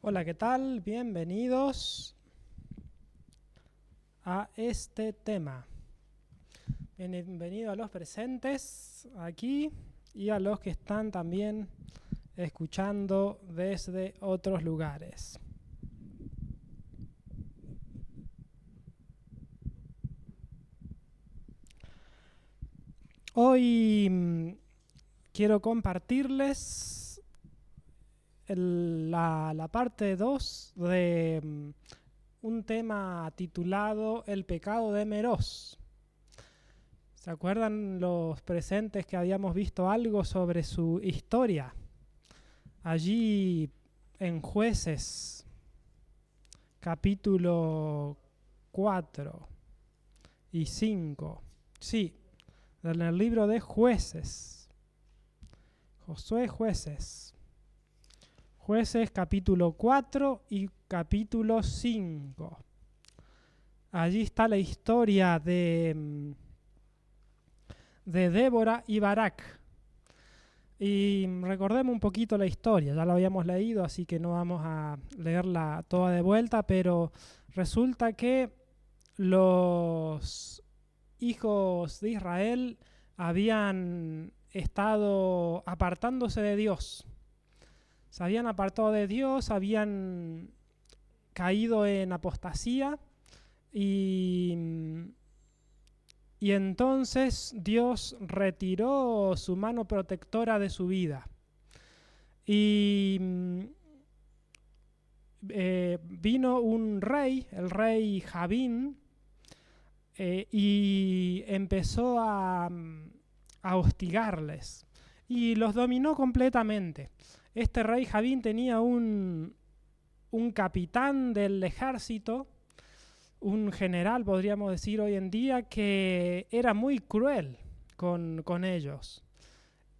Hola, ¿qué tal? Bienvenidos a este tema. Bienvenidos a los presentes aquí y a los que están también escuchando desde otros lugares. Hoy quiero compartirles la parte 2 de un tema titulado El pecado de Meroz. ¿Se acuerdan los presentes que habíamos visto algo sobre su historia? Allí en Jueces, capítulo 4 y 5. Sí, en el libro de Jueces. Josué, Jueces. Jueces, capítulo 4 y capítulo 5. Allí está la historia de Débora y Barak. Y recordemos un poquito la historia, ya la habíamos leído, así que no vamos a leerla toda de vuelta, pero resulta que los hijos de Israel habían estado apartándose de Dios. Se habían apartado de Dios, habían caído en apostasía y entonces Dios retiró su mano protectora de su vida. Y vino un rey, el rey Javín, y empezó a hostigarles. Y los dominó completamente. Este rey Javín tenía un capitán del ejército, un general, podríamos decir hoy en día, que era muy cruel con ellos.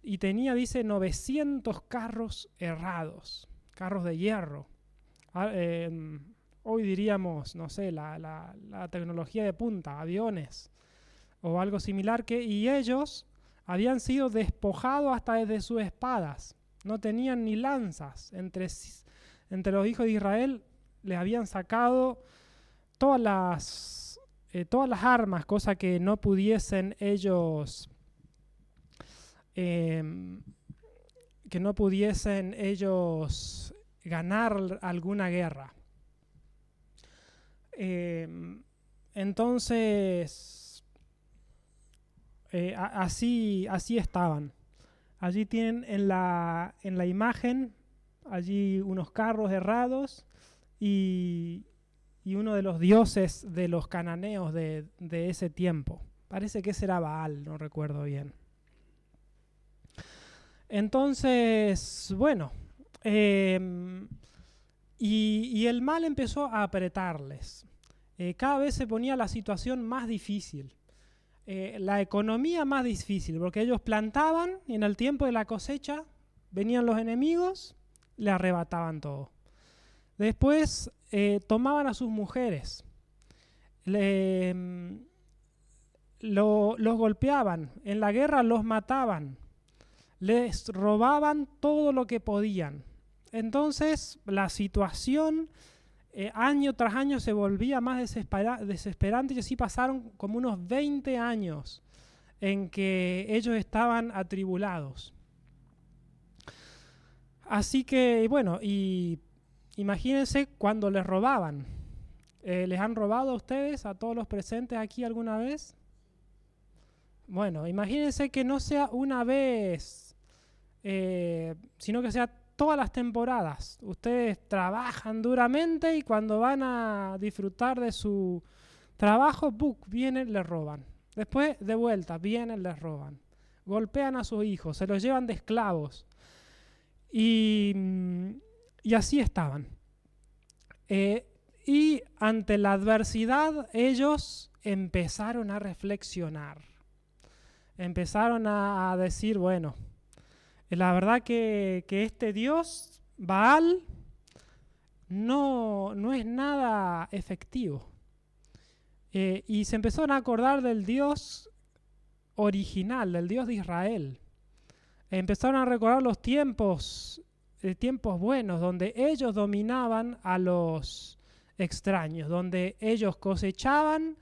Y tenía, dice, 900 carros herrados, carros de hierro. Hoy diríamos, no sé, la tecnología de punta, aviones o algo similar, y ellos habían sido despojados hasta de sus espadas. No tenían ni lanzas. Entre los hijos de Israel les habían sacado todas las armas, cosa que no pudiesen ellos ganar alguna guerra. Entonces así estaban. Allí tienen en la imagen allí unos carros herrados y uno de los dioses de los cananeos de ese tiempo. Parece que ese era Baal, no recuerdo bien. Entonces, bueno, y el mal empezó a apretarles. Cada vez se ponía la situación más difícil. La economía más difícil, porque ellos plantaban y en el tiempo de la cosecha venían los enemigos, le arrebataban todo. Después tomaban a sus mujeres, los golpeaban, en la guerra los mataban, les robaban todo lo que podían. Entonces la situación año tras año se volvía más desesperante y así pasaron como unos 20 años en que ellos estaban atribulados. Así que, bueno, y imagínense cuando les robaban. ¿Les han robado a ustedes, a todos los presentes aquí alguna vez? Bueno, imagínense que no sea una vez, sino que sea todas las temporadas. Ustedes trabajan duramente y cuando van a disfrutar de su trabajo, vienen, les roban. Después, de vuelta, vienen, les roban. Golpean a sus hijos, se los llevan de esclavos. Y así estaban. Y ante la adversidad, ellos empezaron a reflexionar. Empezaron a decir, bueno, la verdad que este Dios, Baal, no es nada efectivo. Y se empezaron a acordar del Dios original, del Dios de Israel. Empezaron a recordar los tiempos tiempos buenos, donde ellos dominaban a los extraños, donde ellos cosechaban,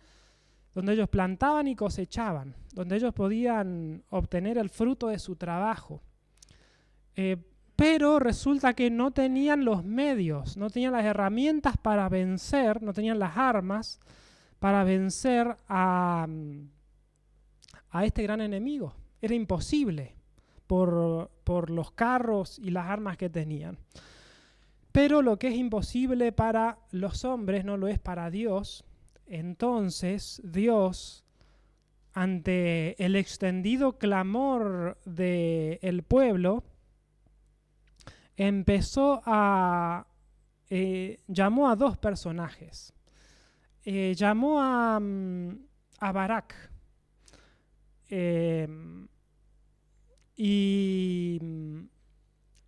donde ellos plantaban y cosechaban, donde ellos podían obtener el fruto de su trabajo. Pero resulta que no tenían los medios, no tenían las herramientas para vencer, no tenían las armas para vencer a este gran enemigo. Era imposible por los carros y las armas que tenían. Pero lo que es imposible para los hombres no lo es para Dios. Entonces Dios, ante el extendido clamor del pueblo, llamó a dos personajes. Llamó a Barak y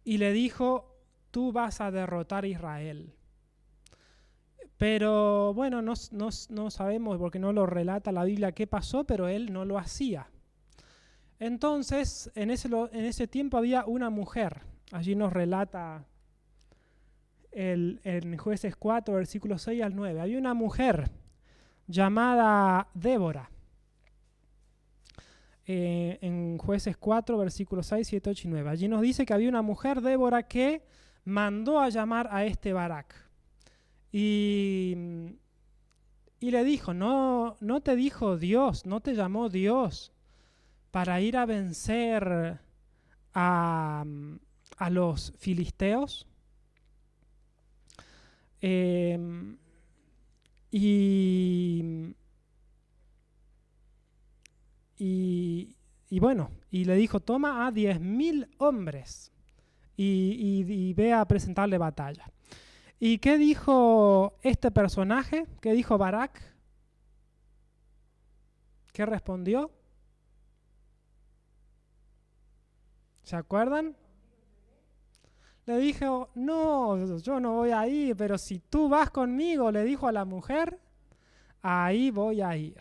le dijo: tú vas a derrotar a Israel. Pero bueno, no sabemos, porque no lo relata la Biblia qué pasó, pero él no lo hacía. Entonces, en ese tiempo había una mujer. Allí nos relata en Jueces 4, versículos 6 al 9. Había una mujer llamada Débora. En Jueces 4, versículos 6, 7, 8 y 9. Allí nos dice que había una mujer, Débora, que mandó a llamar a este Barak. Y le dijo: no te dijo Dios, no te llamó Dios para ir a vencer a los filisteos. Y bueno, y le dijo: toma a 10.000 hombres y ve a presentarle batalla. ¿Y qué dijo este personaje? ¿Qué dijo Barak? ¿Qué respondió? ¿Se acuerdan? Le dijo: no, yo no voy a ir, pero si tú vas conmigo, le dijo a la mujer, ahí voy a ir.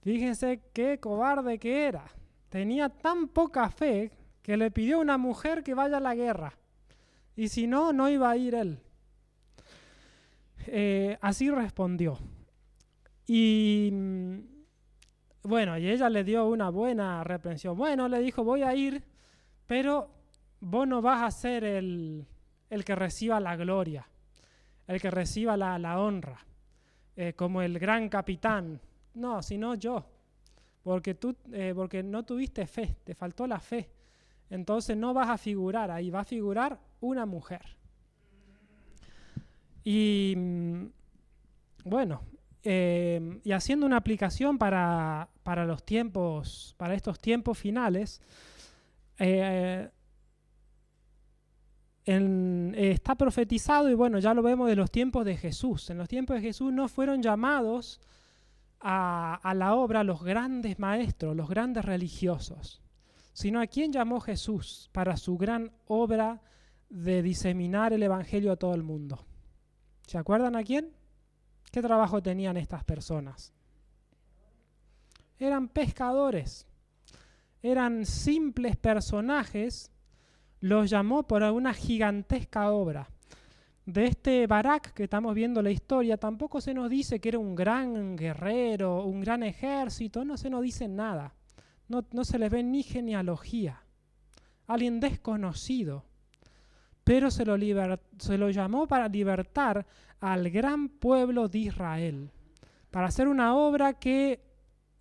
Fíjense qué cobarde que era. Tenía tan poca fe que le pidió a una mujer que vaya a la guerra. Y si no, no iba a ir él. Así respondió. Y bueno, y ella le dio una buena reprensión. Bueno, le dijo: voy a ir, pero vos no vas a ser el que reciba la gloria, el que reciba la honra, como el gran capitán. No, sino yo, porque no tuviste fe, te faltó la fe. Entonces no vas a figurar ahí, va a figurar una mujer. Y bueno, y haciendo una aplicación para los tiempos, para estos tiempos finales, está profetizado, y bueno, ya lo vemos de los tiempos de Jesús. En los tiempos de Jesús no fueron llamados a la obra los grandes maestros, los grandes religiosos, sino a quién llamó Jesús para su gran obra de diseminar el evangelio a todo el mundo. ¿Se acuerdan a quién? ¿Qué trabajo tenían estas personas? Eran pescadores, eran simples personajes. Los llamó por una gigantesca obra. De este Barak que estamos viendo la historia, tampoco se nos dice que era un gran guerrero, un gran ejército, no se nos dice nada. No se le ve ni genealogía. Alguien desconocido. Pero se lo llamó para libertar al gran pueblo de Israel, para hacer una obra que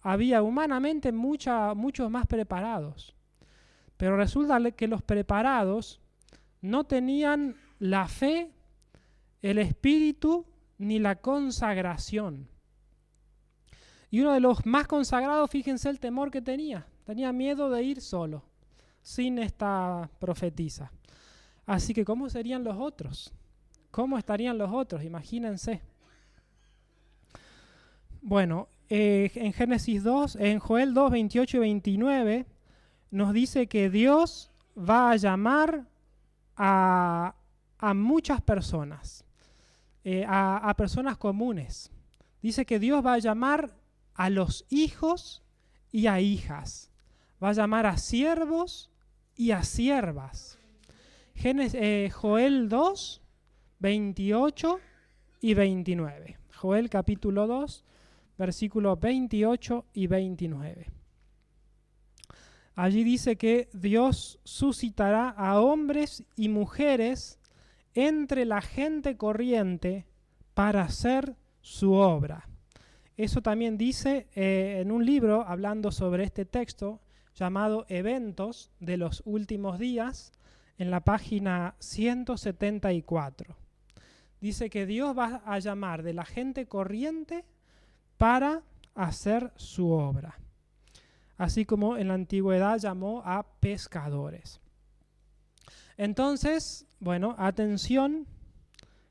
había humanamente muchos más preparados. Pero resulta que los preparados no tenían la fe, el espíritu ni la consagración. Y uno de los más consagrados, fíjense el temor que tenía. Tenía miedo de ir solo, sin esta profetisa. Así que, ¿cómo serían los otros? ¿Cómo estarían los otros? Imagínense. Bueno, en Génesis 2, en Joel 2, 28 y 29, nos dice que Dios va a llamar a muchas personas, a personas comunes. Dice que Dios va a llamar a los hijos y a hijas. Va a llamar a siervos y a siervas. Joel 2, 28 y 29. Joel capítulo 2, versículos 28 y 29. Allí dice que Dios suscitará a hombres y mujeres entre la gente corriente para hacer su obra. Eso también dice en un libro hablando sobre este texto llamado Eventos de los Últimos Días, en la página 174. Dice que Dios va a llamar de la gente corriente para hacer su obra, así como en la antigüedad llamó a pescadores. Entonces, bueno, atención,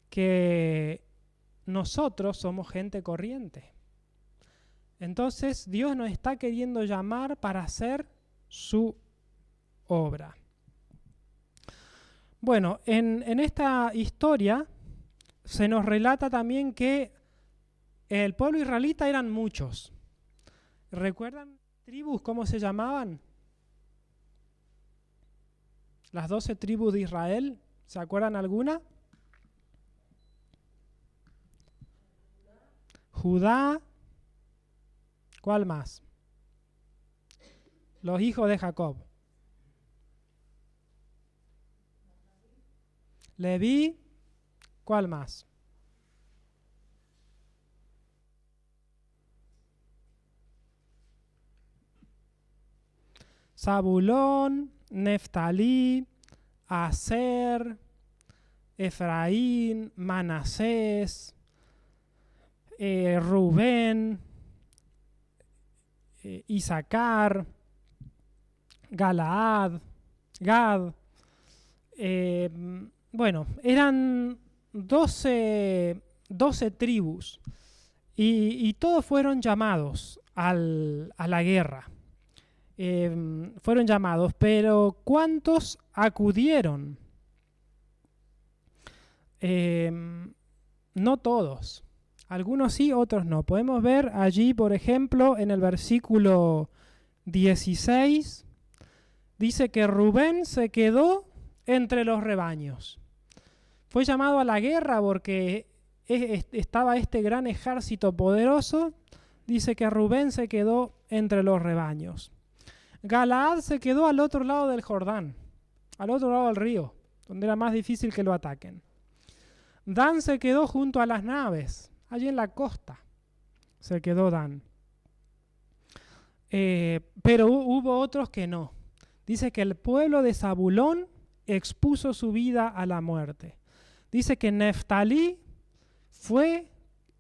que nosotros somos gente corriente. Entonces, Dios nos está queriendo llamar para hacer su obra. Bueno, en esta historia se nos relata también que el pueblo israelita eran muchos. ¿Recuerdan tribus cómo se llamaban? Las 12 tribus de Israel, ¿se acuerdan alguna? Judá, ¿cuál más? Los hijos de Jacob. Leví, ¿cuál más? Zabulón, Neftalí, Aser, Efraín, Manasés, Rubén, Isaacar, Galaad, Gad. Bueno, eran 12 tribus y todos fueron llamados a la guerra. Fueron llamados, pero ¿cuántos acudieron? No todos. Algunos sí, otros no. Podemos ver allí, por ejemplo, en el versículo 16, dice que Rubén se quedó entre los rebaños. Fue llamado a la guerra porque estaba este gran ejército poderoso. Dice que Rubén se quedó entre los rebaños. Galaad se quedó al otro lado del Jordán, al otro lado del río, donde era más difícil que lo ataquen. Dan se quedó junto a las naves, allí en la costa se quedó Dan. Pero hubo otros que no. Dice que el pueblo de Zabulón expuso su vida a la muerte. Dice que Neftalí fue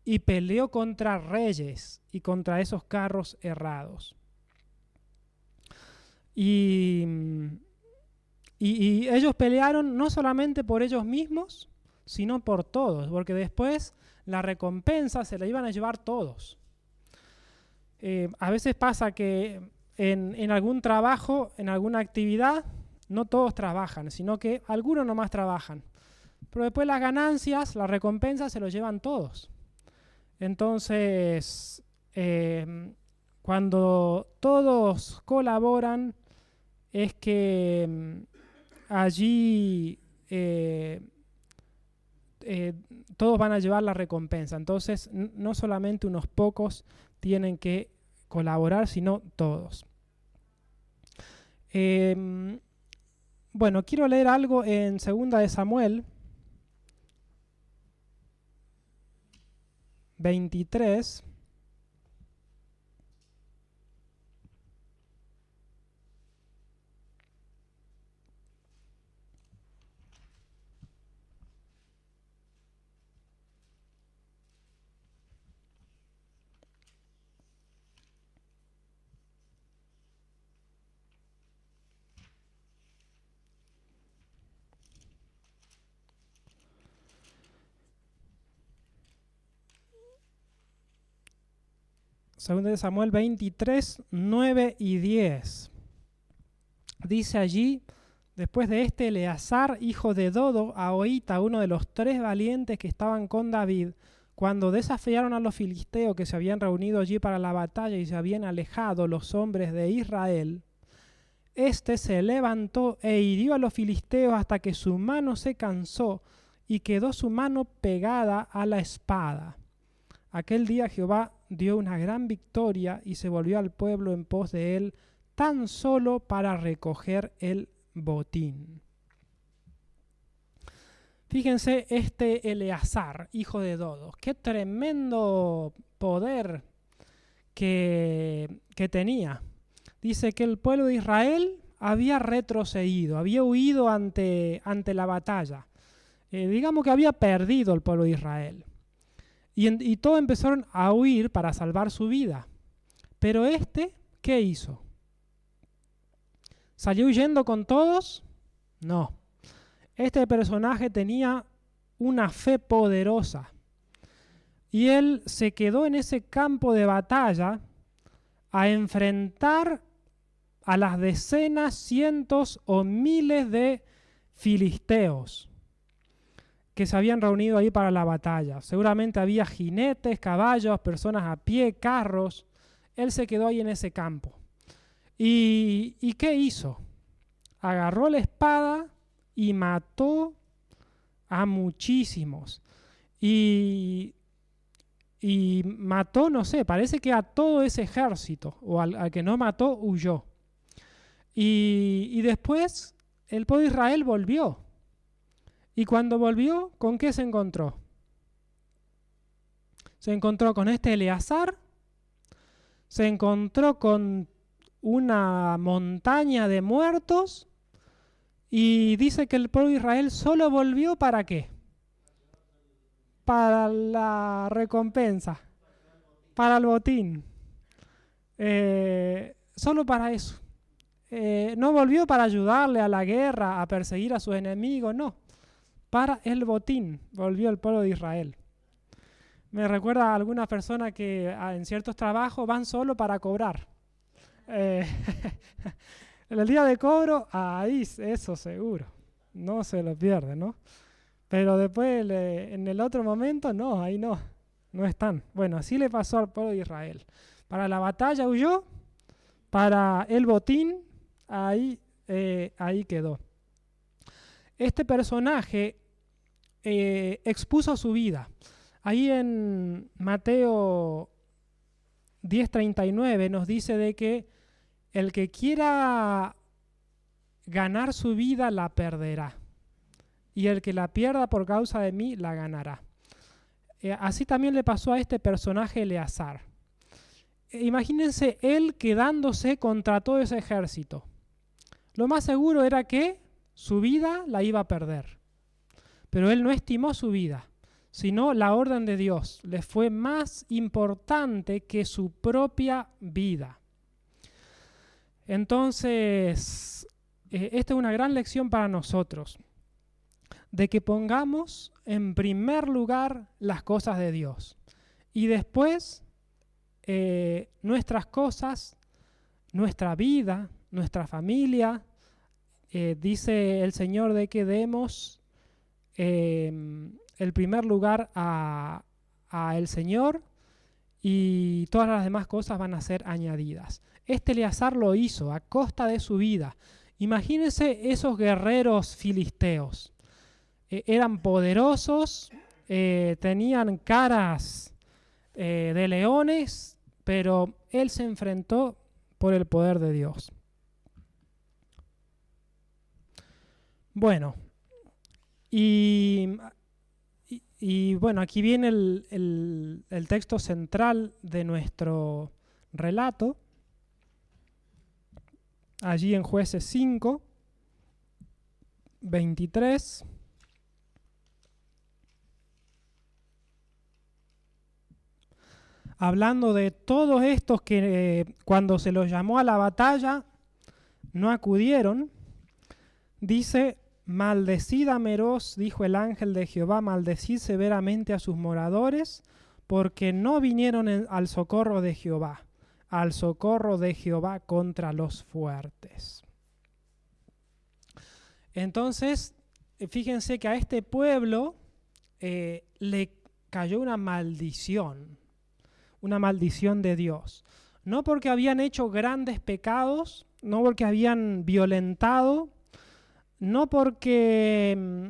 y peleó contra reyes y contra esos carros errados. Y ellos pelearon no solamente por ellos mismos, sino por todos, porque después la recompensa se la iban a llevar todos. A veces pasa que en algún trabajo, en alguna actividad, no todos trabajan, sino que algunos nomás trabajan. Pero después las ganancias, la recompensa se lo llevan todos. Entonces, cuando todos colaboran, es que allí todos van a llevar la recompensa. Entonces, no solamente unos pocos tienen que colaborar, sino todos. Bueno, quiero leer algo en 2 de Samuel 23. Segunda de Samuel 23, 9 y 10. Dice allí, después de Eleazar, hijo de Dodo, Ahoita, uno de los 3 valientes que estaban con David, cuando desafiaron a los filisteos que se habían reunido allí para la batalla y se habían alejado los hombres de Israel, Este se levantó e hirió a los filisteos hasta que su mano se cansó y quedó su mano pegada a la espada. Aquel día Jehová dio una gran victoria y se volvió al pueblo en pos de él, tan solo para recoger el botín. Fíjense este Eleazar, hijo de Dodo, qué tremendo poder que tenía. Dice que el pueblo de Israel había retrocedido, había huido ante la batalla. Digamos que había perdido el pueblo de Israel. Y todos empezaron a huir para salvar su vida. Pero ¿qué hizo? ¿Salió huyendo con todos? No. Este personaje tenía una fe poderosa. Y él se quedó en ese campo de batalla a enfrentar a las decenas, cientos o miles de filisteos que se habían reunido ahí para la batalla. Seguramente había jinetes, caballos, personas a pie, carros. Él se quedó ahí en ese campo. ¿Y qué hizo? Agarró la espada y mató a muchísimos. Y mató, no sé, parece que a todo ese ejército, o al que no mató, huyó. Y después el pueblo de Israel volvió. Y cuando volvió, ¿con qué se encontró? Se encontró con este Eleazar, se encontró con una montaña de muertos y dice que el pueblo de Israel solo volvió ¿para qué? Para la recompensa, para el botín. Solo para eso. No volvió para ayudarle a la guerra, a perseguir a sus enemigos, no. Para el botín volvió el pueblo de Israel. Me recuerda a algunas personas que en ciertos trabajos van solo para cobrar. En el día de cobro, ahí eso seguro, no se lo pierde, ¿no? Pero después en el otro momento, no, ahí no están. Bueno, así le pasó al pueblo de Israel. Para la batalla huyó, para el botín, ahí quedó. Este personaje expuso su vida. Ahí en Mateo 10:39 nos dice de que el que quiera ganar su vida la perderá, y el que la pierda por causa de mí la ganará. Así también le pasó a este personaje Eleazar. Imagínense él quedándose contra todo ese ejército. Lo más seguro era que su vida la iba a perder. Pero él no estimó su vida, sino la orden de Dios. Le fue más importante que su propia vida. Entonces, esta es una gran lección para nosotros, de que pongamos en primer lugar las cosas de Dios. Y después, nuestras cosas, nuestra vida, nuestra familia, dice el Señor de que demos el primer lugar a el Señor, y todas las demás cosas van a ser añadidas. Este Eleazar lo hizo a costa de su vida. Imagínense esos guerreros filisteos. Eran poderosos, tenían caras de leones, pero él se enfrentó por el poder de Dios. Bueno, y bueno, aquí viene el texto central de nuestro relato, allí en Jueces 5, 23. Hablando de todos estos que cuando se los llamó a la batalla no acudieron, dice: maldecid a Meroz, dijo el ángel de Jehová, maldecid severamente a sus moradores, porque no vinieron al socorro de Jehová contra los fuertes. Entonces, fíjense que a este pueblo le cayó una maldición de Dios. No porque habían hecho grandes pecados, no porque habían violentado, no porque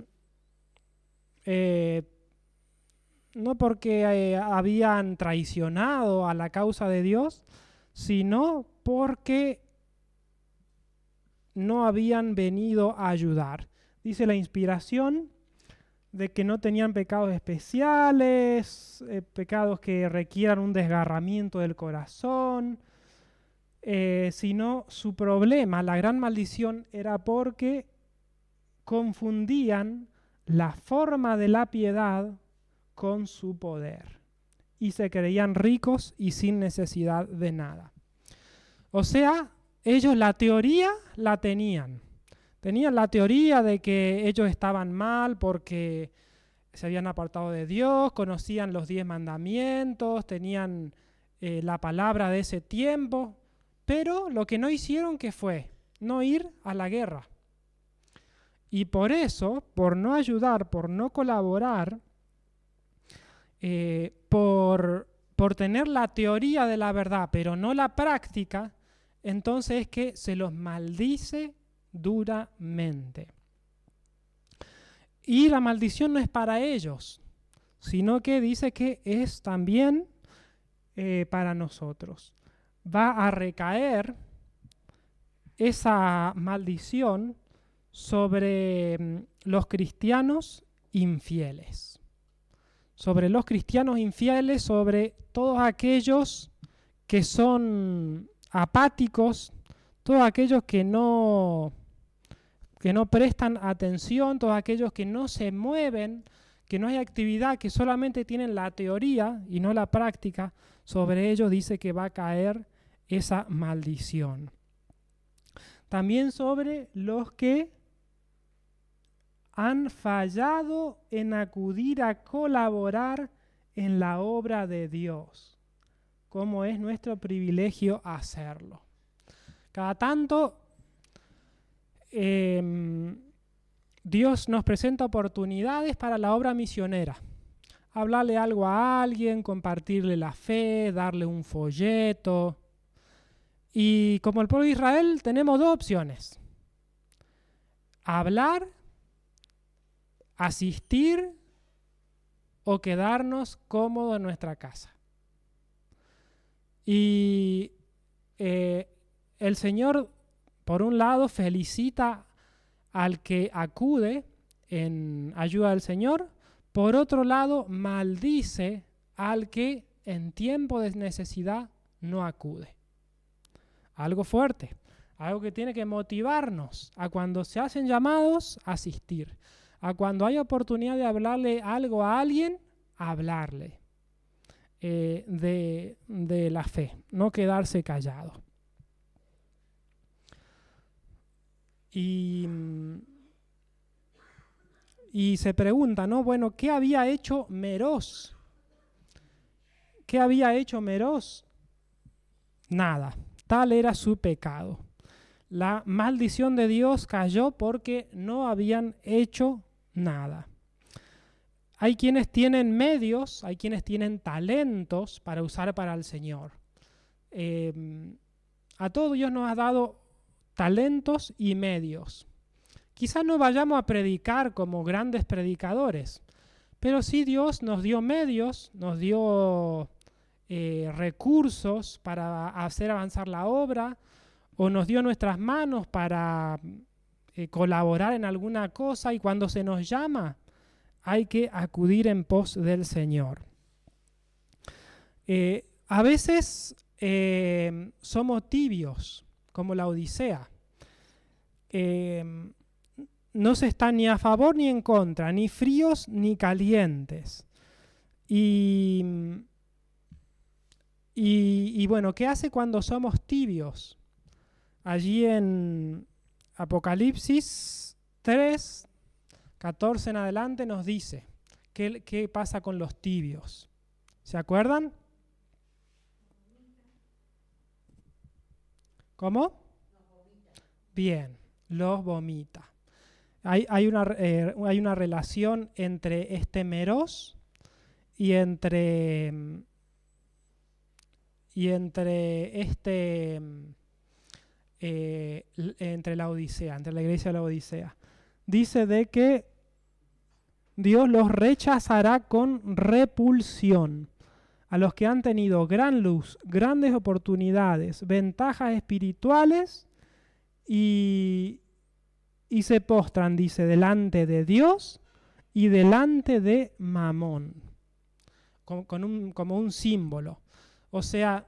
habían traicionado a la causa de Dios, sino porque no habían venido a ayudar. Dice la inspiración de que no tenían pecados especiales, pecados que requieran un desgarramiento del corazón, sino su problema, la gran maldición, era porque confundían la forma de la piedad con su poder y se creían ricos y sin necesidad de nada. O sea, ellos la teoría la tenían. Tenían la teoría de que ellos estaban mal porque se habían apartado de Dios, conocían los 10 mandamientos, tenían la palabra de ese tiempo, pero lo que no hicieron, ¿qué fue? No ir a la guerra. Y por eso, por no ayudar, por no colaborar, por tener la teoría de la verdad, pero no la práctica, entonces es que se los maldice duramente. Y la maldición no es para ellos, sino que dice que es también para nosotros. Va a recaer esa maldición sobre los cristianos infieles. Sobre los cristianos infieles, sobre todos aquellos que son apáticos, todos aquellos que no prestan atención, todos aquellos que no se mueven, que no hay actividad, que solamente tienen la teoría y no la práctica, sobre ellos dice que va a caer esa maldición. También sobre los que han fallado en acudir a colaborar en la obra de Dios, como es nuestro privilegio hacerlo. Cada tanto Dios nos presenta oportunidades para la obra misionera. Hablarle algo a alguien, compartirle la fe, darle un folleto. Y como el pueblo de Israel tenemos dos opciones: hablar, asistir o quedarnos cómodos en nuestra casa. Y el Señor, por un lado, felicita al que acude en ayuda del Señor. Por otro lado, maldice al que en tiempo de necesidad no acude. Algo fuerte, algo que tiene que motivarnos a cuando se hacen llamados a asistir, a cuando hay oportunidad de hablarle algo a alguien, hablarle de la fe, no quedarse callado. Y se pregunta, ¿no? Bueno, ¿qué había hecho Meroz? ¿Qué había hecho Meroz? Nada, tal era su pecado. La maldición de Dios cayó porque no habían hecho nada. Hay quienes tienen medios, hay quienes tienen talentos para usar para el Señor. A todos Dios nos ha dado talentos y medios. Quizás no vayamos a predicar como grandes predicadores, pero sí Dios nos dio medios, nos dio recursos para hacer avanzar la obra, o nos dio nuestras manos para colaborar en alguna cosa, y cuando se nos llama hay que acudir en pos del Señor. A veces somos tibios, como la Odisea. No se está ni a favor ni en contra, ni fríos ni calientes. Y bueno, ¿qué hace cuando somos tibios? Allí en Apocalipsis 3, 14 en adelante nos dice qué pasa con los tibios. ¿Se acuerdan? ¿Cómo? Bien, los vomita. Hay una relación entre este Meroz y entre este entre la iglesia de la Odisea. Dice de que Dios los rechazará con repulsión. A los que han tenido gran luz, grandes oportunidades, ventajas espirituales y se postran, dice, delante de Dios y delante de Mamón, como un símbolo. O sea,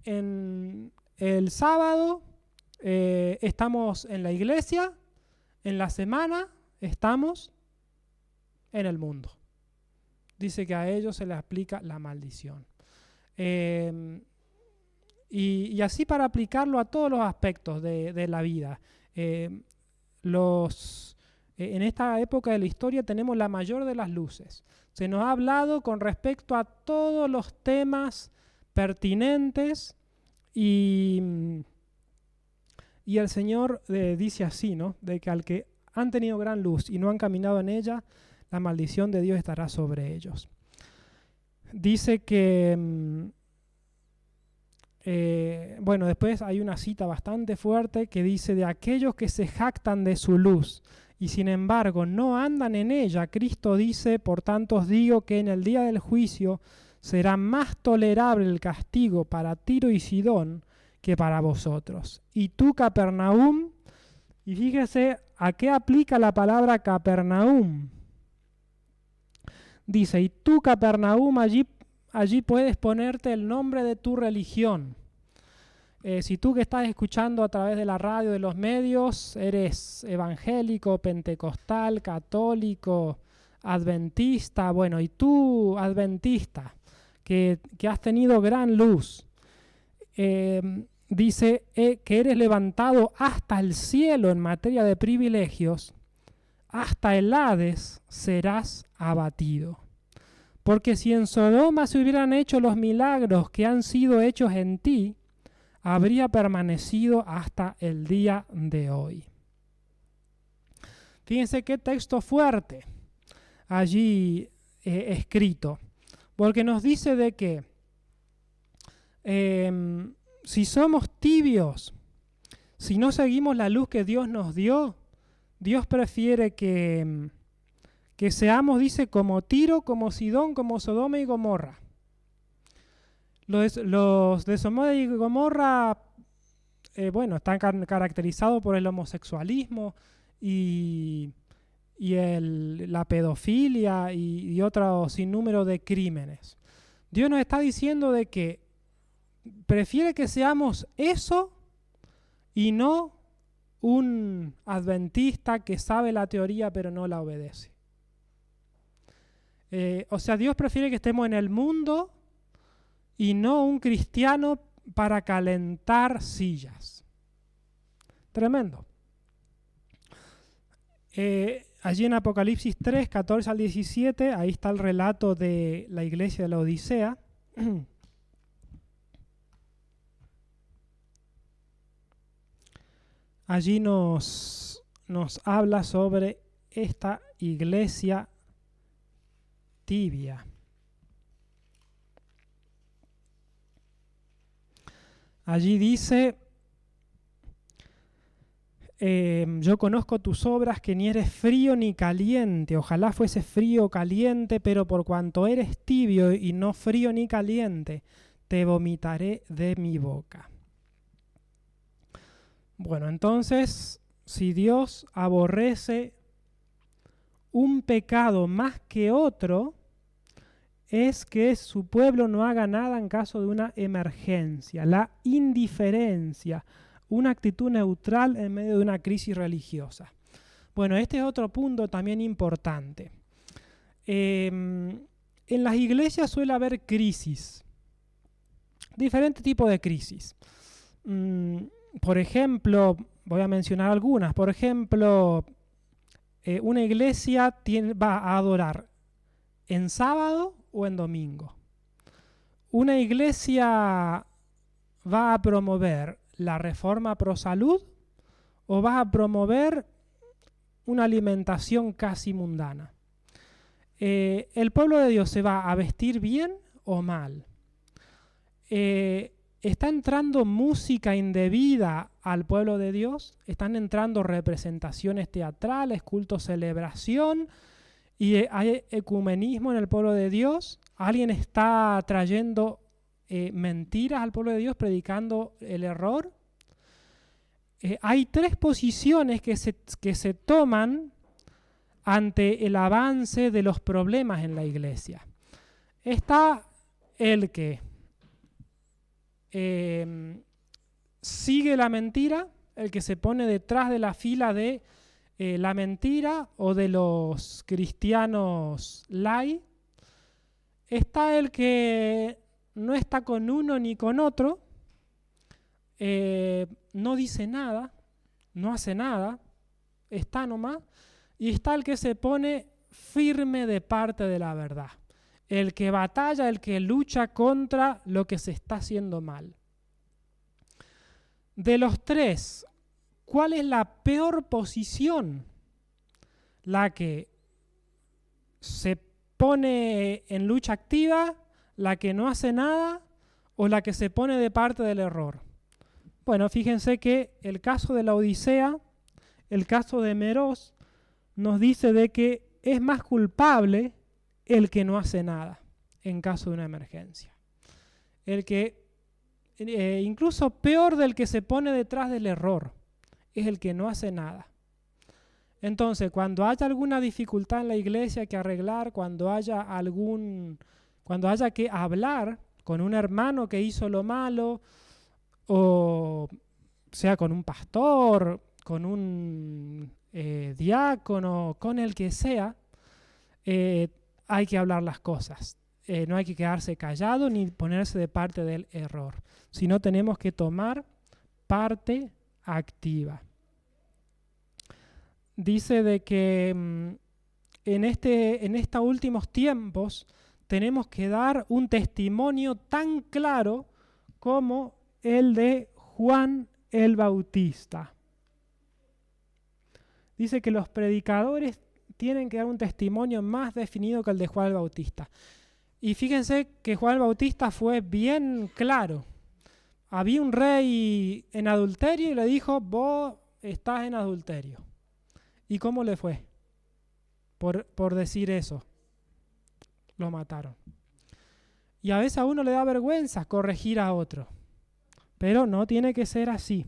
en el sábado estamos en la iglesia, en la semana estamos en el mundo. Dice que a ellos se les aplica la maldición. Y así para aplicarlo a todos los aspectos de la vida. En esta época de la historia tenemos la mayor de las luces. Se nos ha hablado con respecto a todos los temas pertinentes y el Señor dice así, ¿no? De que al que han tenido gran luz y no han caminado en ella, la maldición de Dios estará sobre ellos. Dice que, después hay una cita bastante fuerte que dice: de aquellos que se jactan de su luz y sin embargo no andan en ella, Cristo dice: por tanto os digo que en el día del juicio será más tolerable el castigo para Tiro y Sidón que para vosotros. Y tú, Capernaum, y fíjese a qué aplica la palabra Capernaum. Dice: y tú, Capernaum, allí puedes ponerte el nombre de tu religión. Si tú que estás escuchando a través de la radio, de los medios, eres evangélico, pentecostal, católico, adventista, bueno, y tú, adventista, que has tenido gran luz, dice que eres levantado hasta el cielo en materia de privilegios, hasta el Hades serás abatido. Porque si en Sodoma se hubieran hecho los milagros que han sido hechos en ti, habría permanecido hasta el día de hoy. Fíjense qué texto fuerte allí escrito, porque nos dice de que si somos tibios, si no seguimos la luz que Dios nos dio, Dios prefiere que seamos, dice, como Tiro, como Sidón, como Sodoma y Gomorra. Los de Sodoma y Gomorra, están caracterizados por el homosexualismo y la pedofilia y otro sinnúmero de crímenes. Dios nos está diciendo de que prefiere que seamos eso y no un adventista que sabe la teoría pero no la obedece. Dios prefiere que estemos en el mundo y no un cristiano para calentar sillas. Tremendo. Allí en Apocalipsis 3, 14 al 17, ahí está el relato de la iglesia de la Odisea. Allí nos habla sobre esta iglesia tibia. Allí dice: yo conozco tus obras, que ni eres frío ni caliente. Ojalá fuese frío o caliente, pero por cuanto eres tibio y no frío ni caliente, te vomitaré de mi boca. Bueno, entonces, si Dios aborrece un pecado más que otro, es que su pueblo no haga nada en caso de una emergencia, la indiferencia, una actitud neutral en medio de una crisis religiosa. Bueno, este es otro punto también importante. En las iglesias suele haber crisis, diferentes tipos de crisis. Por ejemplo, voy a mencionar algunas. Por ejemplo, una iglesia va a adorar en sábado o en domingo. Una iglesia va a promover la reforma pro salud o va a promover una alimentación casi mundana. El pueblo de Dios se va a vestir bien o mal. Está entrando música indebida al pueblo de Dios, están entrando representaciones teatrales, culto, celebración, y hay ecumenismo en el pueblo de Dios. Alguien está trayendo mentiras al pueblo de Dios, predicando el error. Hay tres posiciones que se toman ante el avance de los problemas en la iglesia. Está el que sigue la mentira, el que se pone detrás de la fila de la mentira o de los cristianos lai. Está el que no está con uno ni con otro, no dice nada, no hace nada, está nomás. Y está el que se pone firme de parte de la verdad, el que batalla, el que lucha contra lo que se está haciendo mal. De los tres, ¿cuál es la peor posición? ¿La que se pone en lucha activa, la que no hace nada o la que se pone de parte del error? Bueno, fíjense que el caso de la Odisea, el caso de Meroz, nos dice de que es más culpable el que no hace nada en caso de una emergencia. El que, incluso peor del que se pone detrás del error, es el que no hace nada. Entonces, cuando haya alguna dificultad en la iglesia que arreglar, cuando haya que hablar con un hermano que hizo lo malo, o sea con un pastor, con un diácono, con el que sea, hay que hablar las cosas. No hay que quedarse callado ni ponerse de parte del error, sino tenemos que tomar parte activa. Dice de que en estos últimos tiempos tenemos que dar un testimonio tan claro como el de Juan el Bautista. Dice que los predicadores tienen que dar un testimonio más definido que el de Juan el Bautista. Y fíjense que Juan el Bautista fue bien claro. Había un rey en adulterio y le dijo, vos estás en adulterio. ¿Y cómo le fue? Por decir eso. Lo mataron. Y a veces a uno le da vergüenza corregir a otro. Pero no tiene que ser así.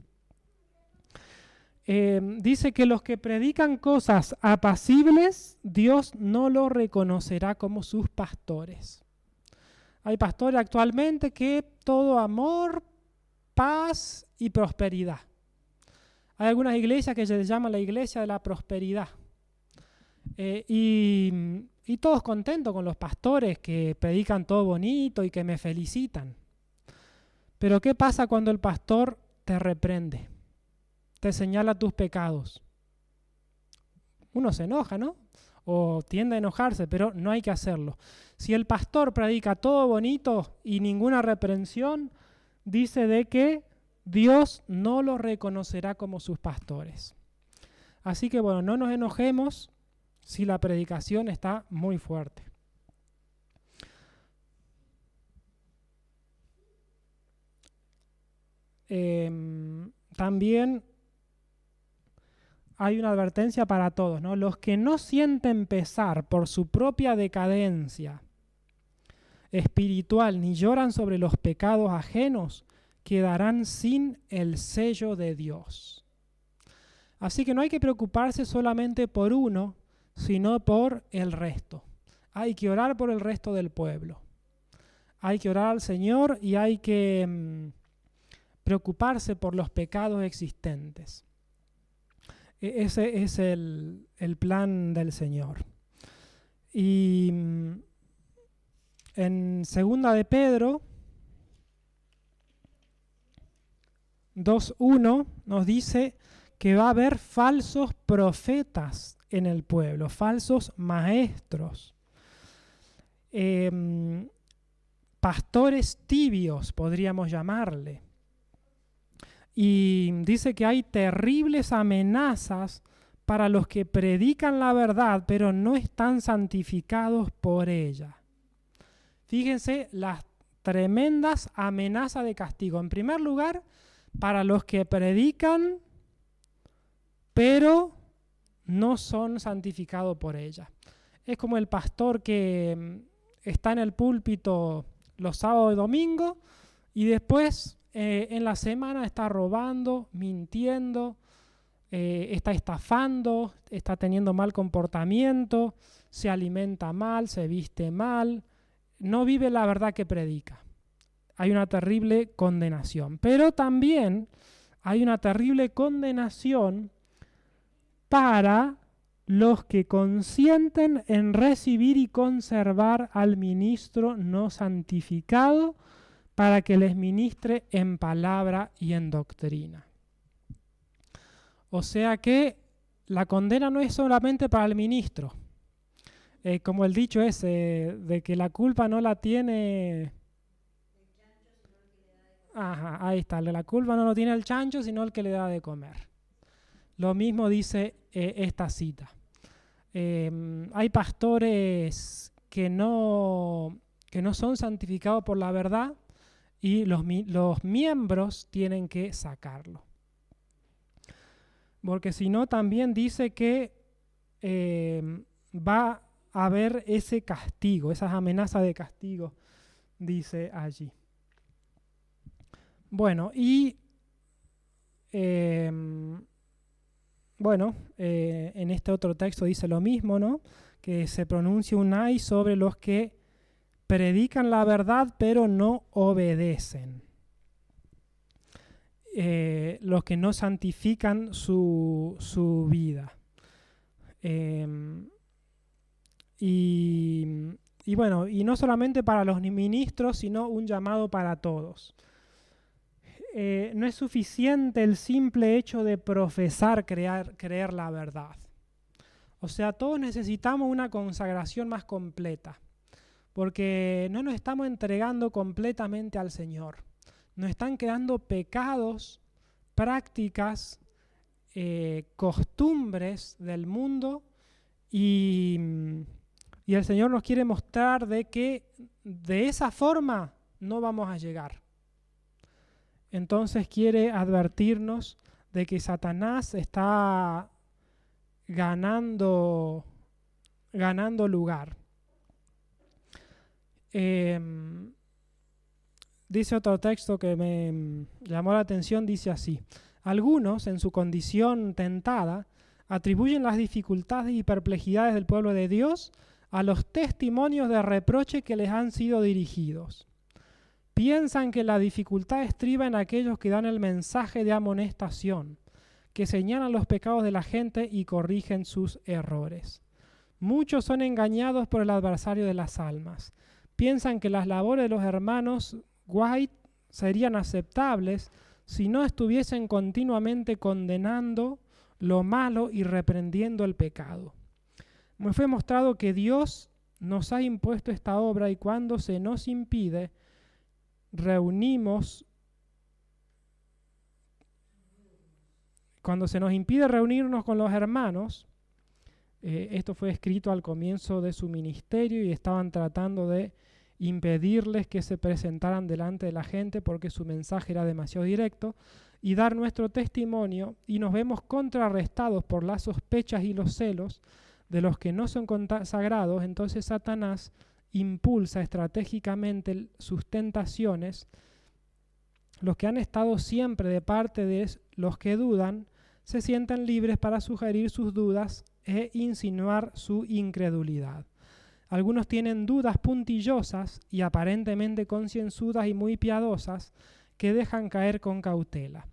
Dice que los que predican cosas apacibles, Dios no los reconocerá como sus pastores. Hay pastores actualmente que todo amor, paz y prosperidad. Hay algunas iglesias que se llaman la iglesia de la prosperidad. Y todos contentos con los pastores que predican todo bonito y que me felicitan. Pero ¿qué pasa cuando el pastor te reprende? Te señala tus pecados. Uno se enoja, ¿no? O tiende a enojarse, pero no hay que hacerlo. Si el pastor predica todo bonito y ninguna reprensión, dice de que Dios no lo reconocerá como sus pastores. Así que bueno, no nos enojemos si la predicación está muy fuerte. También hay una advertencia para todos, ¿no? Los que no sienten pesar por su propia decadencia espiritual ni lloran sobre los pecados ajenos, quedarán sin el sello de Dios. Así que no hay que preocuparse solamente por uno, sino por el resto. Hay que orar por el resto del pueblo. Hay que orar al Señor y hay que preocuparse por los pecados existentes. Ese es el plan del Señor. Y en 2 de Pedro 2:1 nos dice que va a haber falsos profetas en el pueblo, falsos maestros, pastores tibios podríamos llamarle. Y dice que hay terribles amenazas para los que predican la verdad, pero no están santificados por ella. Fíjense las tremendas amenazas de castigo. En primer lugar, para los que predican, pero no son santificados por ella. Es como el pastor que está en el púlpito los sábados y domingos y después en la semana está robando, mintiendo, está estafando, está teniendo mal comportamiento, se alimenta mal, se viste mal, no vive la verdad que predica. Hay una terrible condenación. Pero también hay una terrible condenación para los que consienten en recibir y conservar al ministro no santificado para que les ministre en palabra y en doctrina. O sea que la condena no es solamente para el ministro. Como el dicho ese, de que la culpa no la tiene... Ajá, ahí está, la culpa no lo tiene el chancho, sino el que le da de comer. Lo mismo dice esta cita. Hay pastores que no son santificados por la verdad y los miembros tienen que sacarlo. Porque si no, también dice que va a haber ese castigo, esas amenazas de castigo, dice allí. Bueno, y en este otro texto dice lo mismo, ¿no? Que se pronuncia un ay sobre los que predican la verdad pero no obedecen. Los que no santifican su vida. Y bueno, y no solamente para los ministros, sino un llamado para todos. No es suficiente el simple hecho de profesar creer la verdad. O sea, todos necesitamos una consagración más completa, porque no nos estamos entregando completamente al Señor. Nos están quedando pecados, prácticas, costumbres del mundo y el Señor nos quiere mostrar de que de esa forma no vamos a llegar. Entonces quiere advertirnos de que Satanás está ganando lugar. Dice otro texto que me llamó la atención, dice así: algunos, en su condición tentada, atribuyen las dificultades y perplejidades del pueblo de Dios a los testimonios de reproche que les han sido dirigidos. Piensan que la dificultad estriba en aquellos que dan el mensaje de amonestación, que señalan los pecados de la gente y corrigen sus errores. Muchos son engañados por el adversario de las almas. Piensan que las labores de los hermanos White serían aceptables si no estuviesen continuamente condenando lo malo y reprendiendo el pecado. Me fue mostrado que Dios nos ha impuesto esta obra y cuando se nos impide, cuando se nos impide reunirnos con los hermanos, esto fue escrito al comienzo de su ministerio y estaban tratando de impedirles que se presentaran delante de la gente porque su mensaje era demasiado directo, y dar nuestro testimonio, y nos vemos contrarrestados por las sospechas y los celos de los que no son consagrados. Entonces Satanás impulsa estratégicamente sus tentaciones. Los que han estado siempre de parte de los que dudan se sienten libres para sugerir sus dudas e insinuar su incredulidad. Algunos tienen dudas puntillosas y aparentemente concienzudas y muy piadosas que dejan caer con cautela,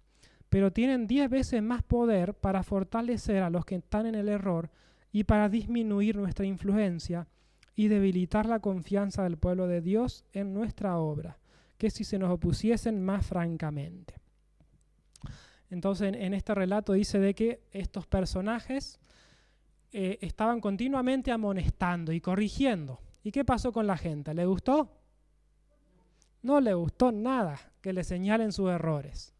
pero tienen 10 veces más poder para fortalecer a los que están en el error y para disminuir nuestra influencia y debilitar la confianza del pueblo de Dios en nuestra obra, que si se nos opusiesen más francamente. Entonces en este relato dice de que estos personajes estaban continuamente amonestando y corrigiendo. ¿Y qué pasó con la gente? ¿Le gustó? No le gustó nada que le señalen sus errores.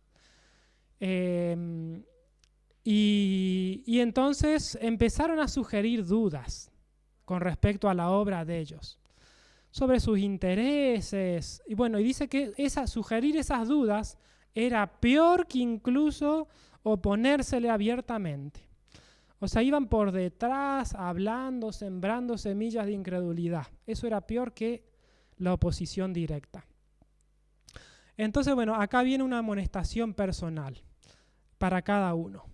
Y entonces empezaron a sugerir dudas con respecto a la obra de ellos, sobre sus intereses. Y bueno, y dice que sugerir esas dudas era peor que incluso oponérsele abiertamente. O sea, iban por detrás, hablando, sembrando semillas de incredulidad. Eso era peor que la oposición directa. Entonces, bueno, acá viene una amonestación personal para cada uno.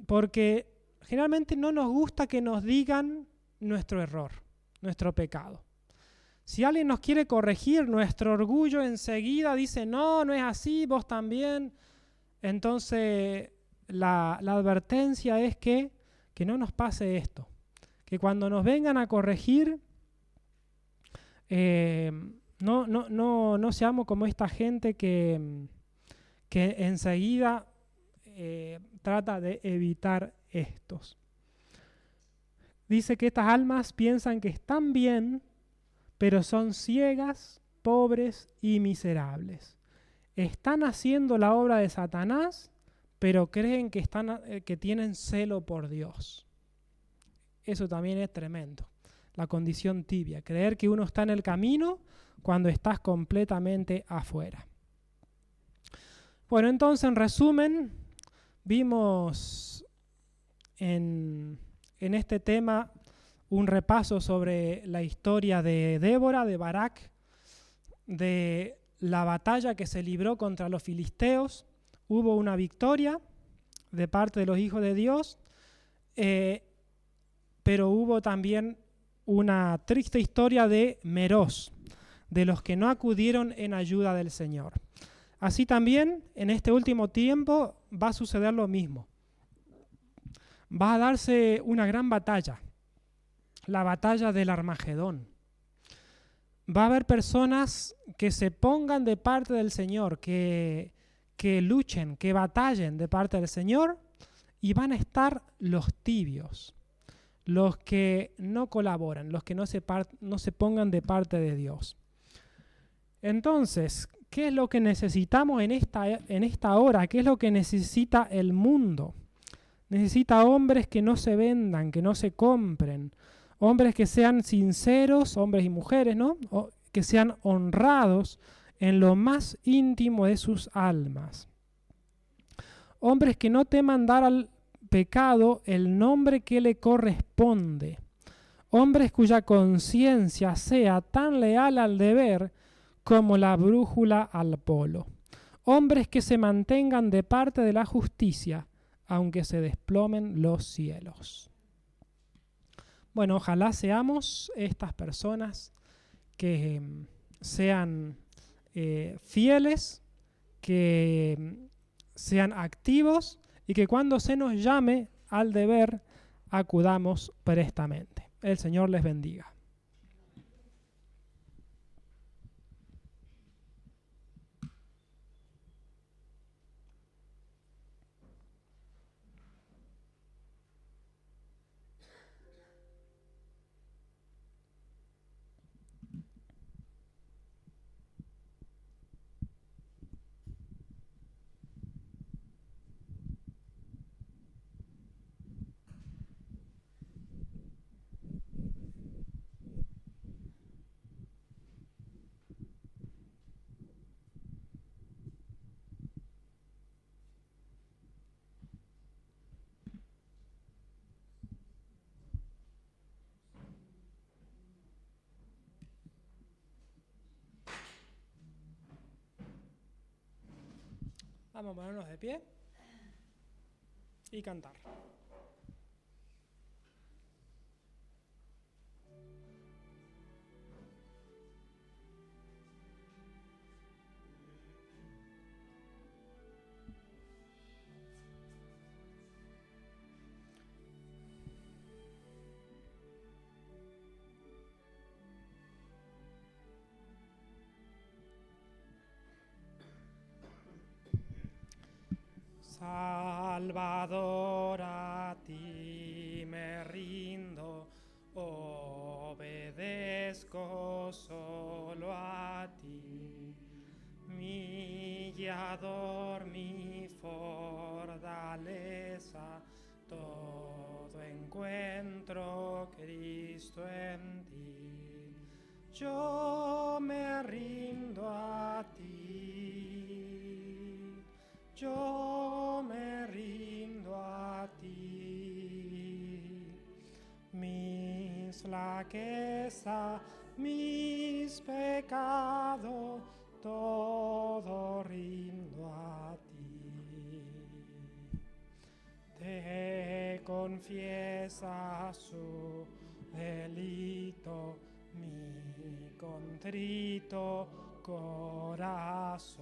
Porque generalmente no nos gusta que nos digan nuestro error, nuestro pecado. Si alguien nos quiere corregir, nuestro orgullo enseguida dice, no, no es así, vos también. Entonces, la advertencia es que no nos pase esto. Que cuando nos vengan a corregir, no seamos como esta gente que enseguida trata de evitar estos. Dice que estas almas piensan que están bien, pero son ciegas, pobres y miserables. Están haciendo la obra de Satanás, pero creen que tienen celo por Dios. Eso también es tremendo. La condición tibia, creer que uno está en el camino cuando estás completamente afuera. Bueno, entonces en resumen, vimos en este tema un repaso sobre la historia de Débora, de Barak, de la batalla que se libró contra los filisteos. Hubo una victoria de parte de los hijos de Dios, pero hubo también una triste historia de Meroz, de los que no acudieron en ayuda del Señor. Así también, en este último tiempo, va a suceder lo mismo. Va a darse una gran batalla, la batalla del Armagedón. Va a haber personas que se pongan de parte del Señor, que luchen, que batallen de parte del Señor, y van a estar los tibios, los que no colaboran, los que no se pongan de parte de Dios. Entonces, ¿qué es lo que necesitamos en esta hora? ¿Qué es lo que necesita el mundo? Necesita hombres que no se vendan, que no se compren, hombres que sean sinceros, hombres y mujeres, ¿no? Que sean honrados en lo más íntimo de sus almas. Hombres que no teman dar al pecado el nombre que le corresponde. Hombres cuya conciencia sea tan leal al deber como la brújula al polo. Hombres que se mantengan de parte de la justicia, aunque se desplomen los cielos. Bueno, ojalá seamos estas personas que sean fieles, que sean activos y que cuando se nos llame al deber acudamos prestamente. El Señor les bendiga. Vamos a ponernos de pie y cantar. Salvador, a ti me rindo, obedezco solo a ti, mi guiador, mi fortaleza, todo encuentro Cristo en ti, yo me rindo a ti. flaqueza, mis pecados, todo rindo a ti. Te confiesa su delito, mi contrito corazón.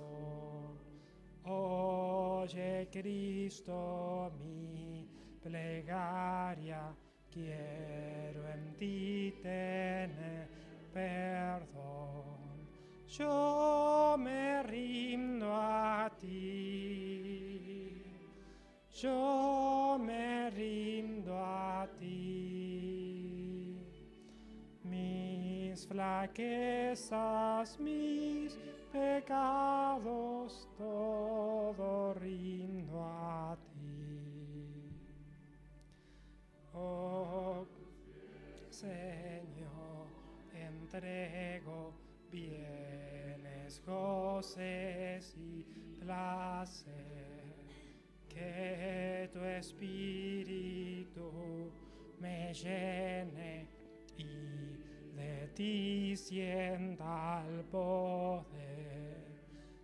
Oye, Cristo, mi plegaria, quiero en ti tener perdón. Yo me rindo a ti. Yo me rindo a ti. Mis flaquezas, mis pecados, todo rindo a ti. Oh Señor, entrego bienes, goces y placer. Que tu espíritu me llene y de ti sienta el poder.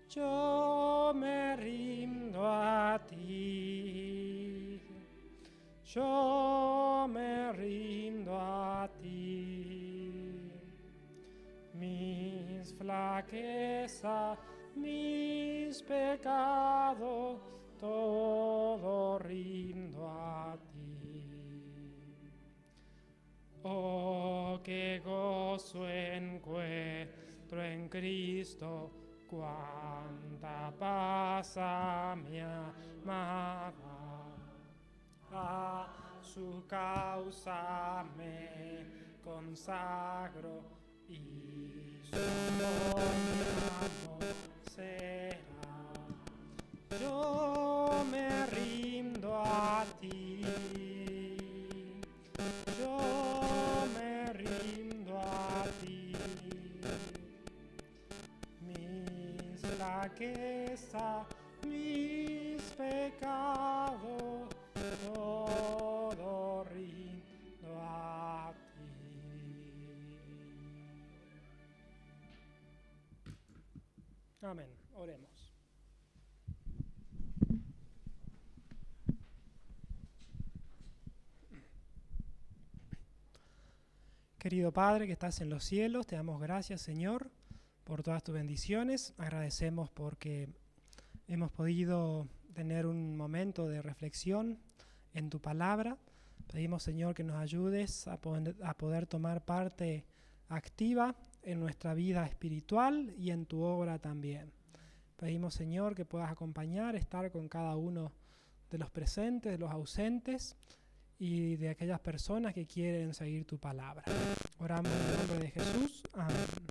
Yo me rindo a ti. Yo me rindo a ti. Mis flaquezas, mis pecados, todo rindo a ti. Oh, qué gozo encuentro en Cristo, cuánta paz a mi amada. A su causa me consagro y su amor será. Yo me rindo a ti. Yo me rindo a ti. Mis flaquezas, mis pecados, todo rindo a ti. Amén. Oremos. Querido Padre que estás en los cielos, te damos gracias, Señor, por todas tus bendiciones. Agradecemos porque hemos podido tener un momento de reflexión en tu palabra. Pedimos, Señor, que nos ayudes a poder tomar parte activa en nuestra vida espiritual y en tu obra también. Pedimos, Señor, que puedas acompañar, estar con cada uno de los presentes, de los ausentes y de aquellas personas que quieren seguir tu palabra. Oramos en el nombre de Jesús. Amén.